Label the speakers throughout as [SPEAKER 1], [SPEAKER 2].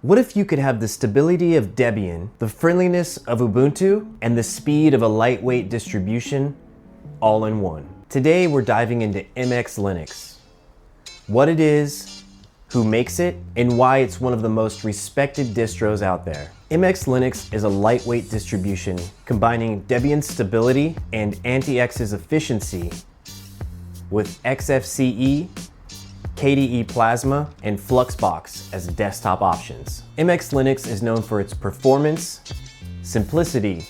[SPEAKER 1] What if you could have the stability of Debian, the friendliness of Ubuntu, and the speed of a lightweight distribution all in one? Today we're diving into MX Linux. What it is, who makes it, and why it's one of the most respected distros out there. MX Linux is a lightweight distribution combining Debian's stability and anti-X's efficiency with XFCE, KDE Plasma, and Fluxbox as desktop options. MX Linux is known for its performance, simplicity,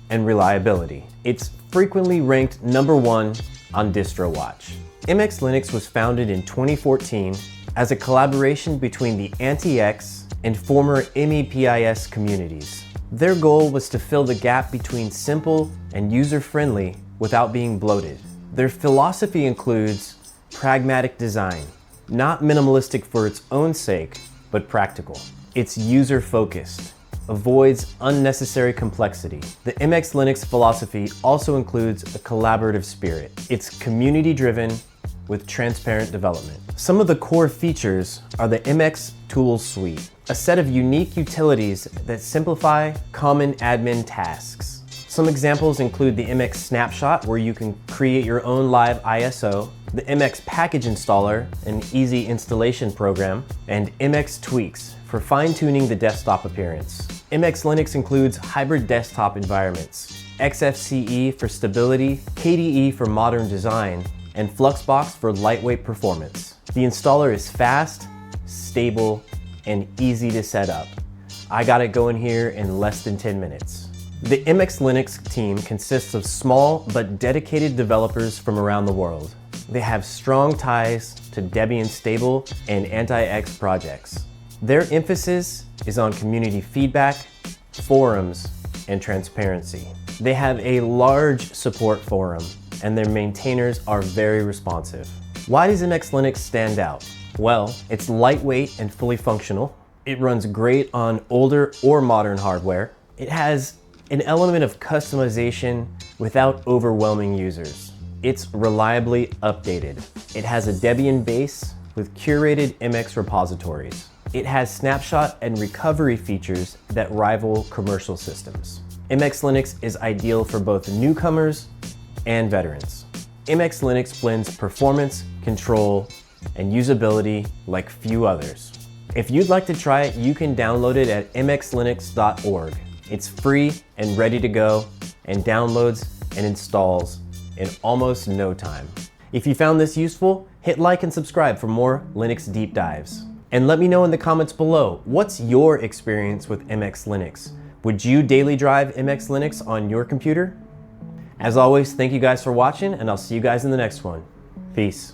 [SPEAKER 1] and reliability. It's frequently ranked #1 on DistroWatch. MX Linux was founded in 2014 as a collaboration between the anti-X and former MEPIS communities. Their goal was to fill the gap between simple and user-friendly without being bloated. Their philosophy includes pragmatic design, not minimalistic for its own sake, but practical. It's user-focused, avoids unnecessary complexity. The MX Linux philosophy also includes a collaborative spirit. It's community-driven with transparent development. Some of the core features are the MX Tools Suite, a set of unique utilities that simplify common admin tasks. Some examples include the MX Snapshot, where you can create your own live ISO, the MX Package Installer, an easy installation program, and MX Tweaks for fine-tuning the desktop appearance. MX Linux includes hybrid desktop environments, XFCE for stability, KDE for modern design, and Fluxbox for lightweight performance. The installer is fast, stable, and easy to set up. I got it going here in less than 10 minutes. The MX Linux team consists of small but dedicated developers from around the world. They have strong ties to Debian stable and anti-X projects. Their emphasis is on community feedback, forums, and transparency. They have a large support forum, and their maintainers are very responsive. Why does MX Linux stand out? Well, it's lightweight and fully functional. It runs great on older or modern hardware. It has an element of customization without overwhelming users. It's reliably updated. It has a Debian base with curated MX repositories. It has snapshot and recovery features that rival commercial systems. MX Linux is ideal for both newcomers and veterans. MX Linux blends performance, control, and usability like few others. If you'd like to try it, you can download it at mxlinux.org. It's free and ready to go, and downloads and installs in almost no time. If you found this useful, hit like and subscribe for more Linux deep dives. And let me know in the comments below, what's your experience with MX Linux? Would you daily drive MX Linux on your computer? As always, thank you guys for watching, and I'll see you guys in the next one. Peace.